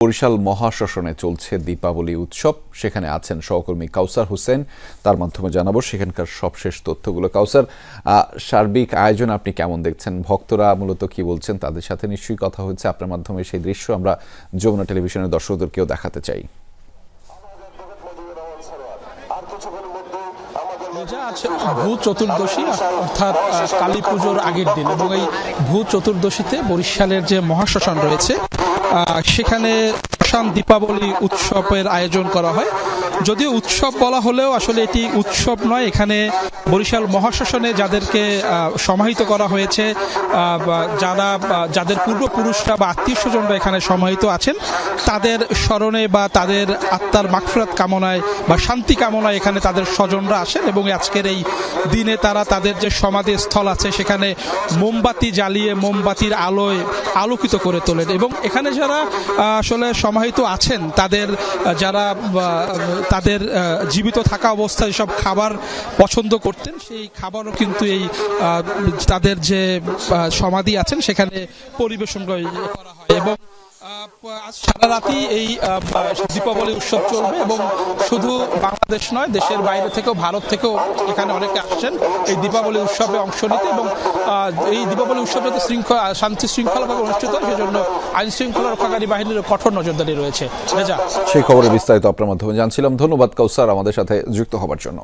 বরিশাল মহাশ্মশানে চলছে দীপাবলি উৎসব। সেখানে আছেন সহকর্মী কাউসার হোসেন, তার মাধ্যমে জানাবো সেখানকার সবশেষ তথ্যগুলো। কাউসার, সার্বিক আয়োজন আপনি কেমন দেখছেন? ভক্তরা মূলত কি বলছেন? তাদের সাথে নিশ্চয়ই কথা হচ্ছে, আপনার মাধ্যমে সেই দৃশ্য আমরা যমুনা টেলিভিশনের দর্শকদেরকেও দেখাতে চাই। ভূ চতুর্দশী অর্থাৎ কালী পুজোর আগের দিন, এবং এই ভূ চতুর্দশীতে বরিশালের যে মহাশ্মশান রয়েছে সেখানে শ্মশান দীপাবলি উৎসবের আয়োজন করা হয়। যদিও উৎসব বলা হলেও আসলে এটি উৎসব নয়। এখানে বরিশাল মহাশ্মশানে যাদেরকে সমাহিত করা হয়েছে, যাদের পূর্বপুরুষরা বা আত্মীয় স্বজনরা এখানে সমাহিত আছেন, তাদের স্মরণে বা তাদের আত্মার মাগফিরাত কামনায় বা শান্তি কামনায় এখানে তাদের স্বজনরা আসেন, এবং আজকের এই দিনে তারা তাদের যে সমাধি স্থল আছে সেখানে মোমবাতি জ্বালিয়ে মোমবাতির আলোয় আলোকিত করে তোলেন। এবং এখানে যারা আসলে সমাহিত আছেন তাদের জীবিত থাকা অবস্থায় সব খাবার পছন্দ করতেন, সেই খাবারও কিন্তু এই তাদের যে সমাধি আছেন সেখানে পরিবেশন করা হয়। এবং আজ সারা রাতি এই দীপাবলি উৎসব চলবে, এবং শুধু বাংলাদেশ নয়, দেশের বাইরে থেকেও, ভারত থেকেও এখানে অনেকে আসছেন এই দীপাবলি উৎসবে অংশ নিতে। এবং এই দীপাবলি উৎসব যাতে শান্তি শৃঙ্খলাভাবে অনুষ্ঠিত হয় সেজন্য আইন শৃঙ্খলা রক্ষাকারী বাহিনীর কঠোর নজরদারি রয়েছে। সেই খবরের বিস্তারিত আপনার মাধ্যমে জানছিলাম। ধন্যবাদ কাউসার আমাদের সাথে যুক্ত হবার জন্য।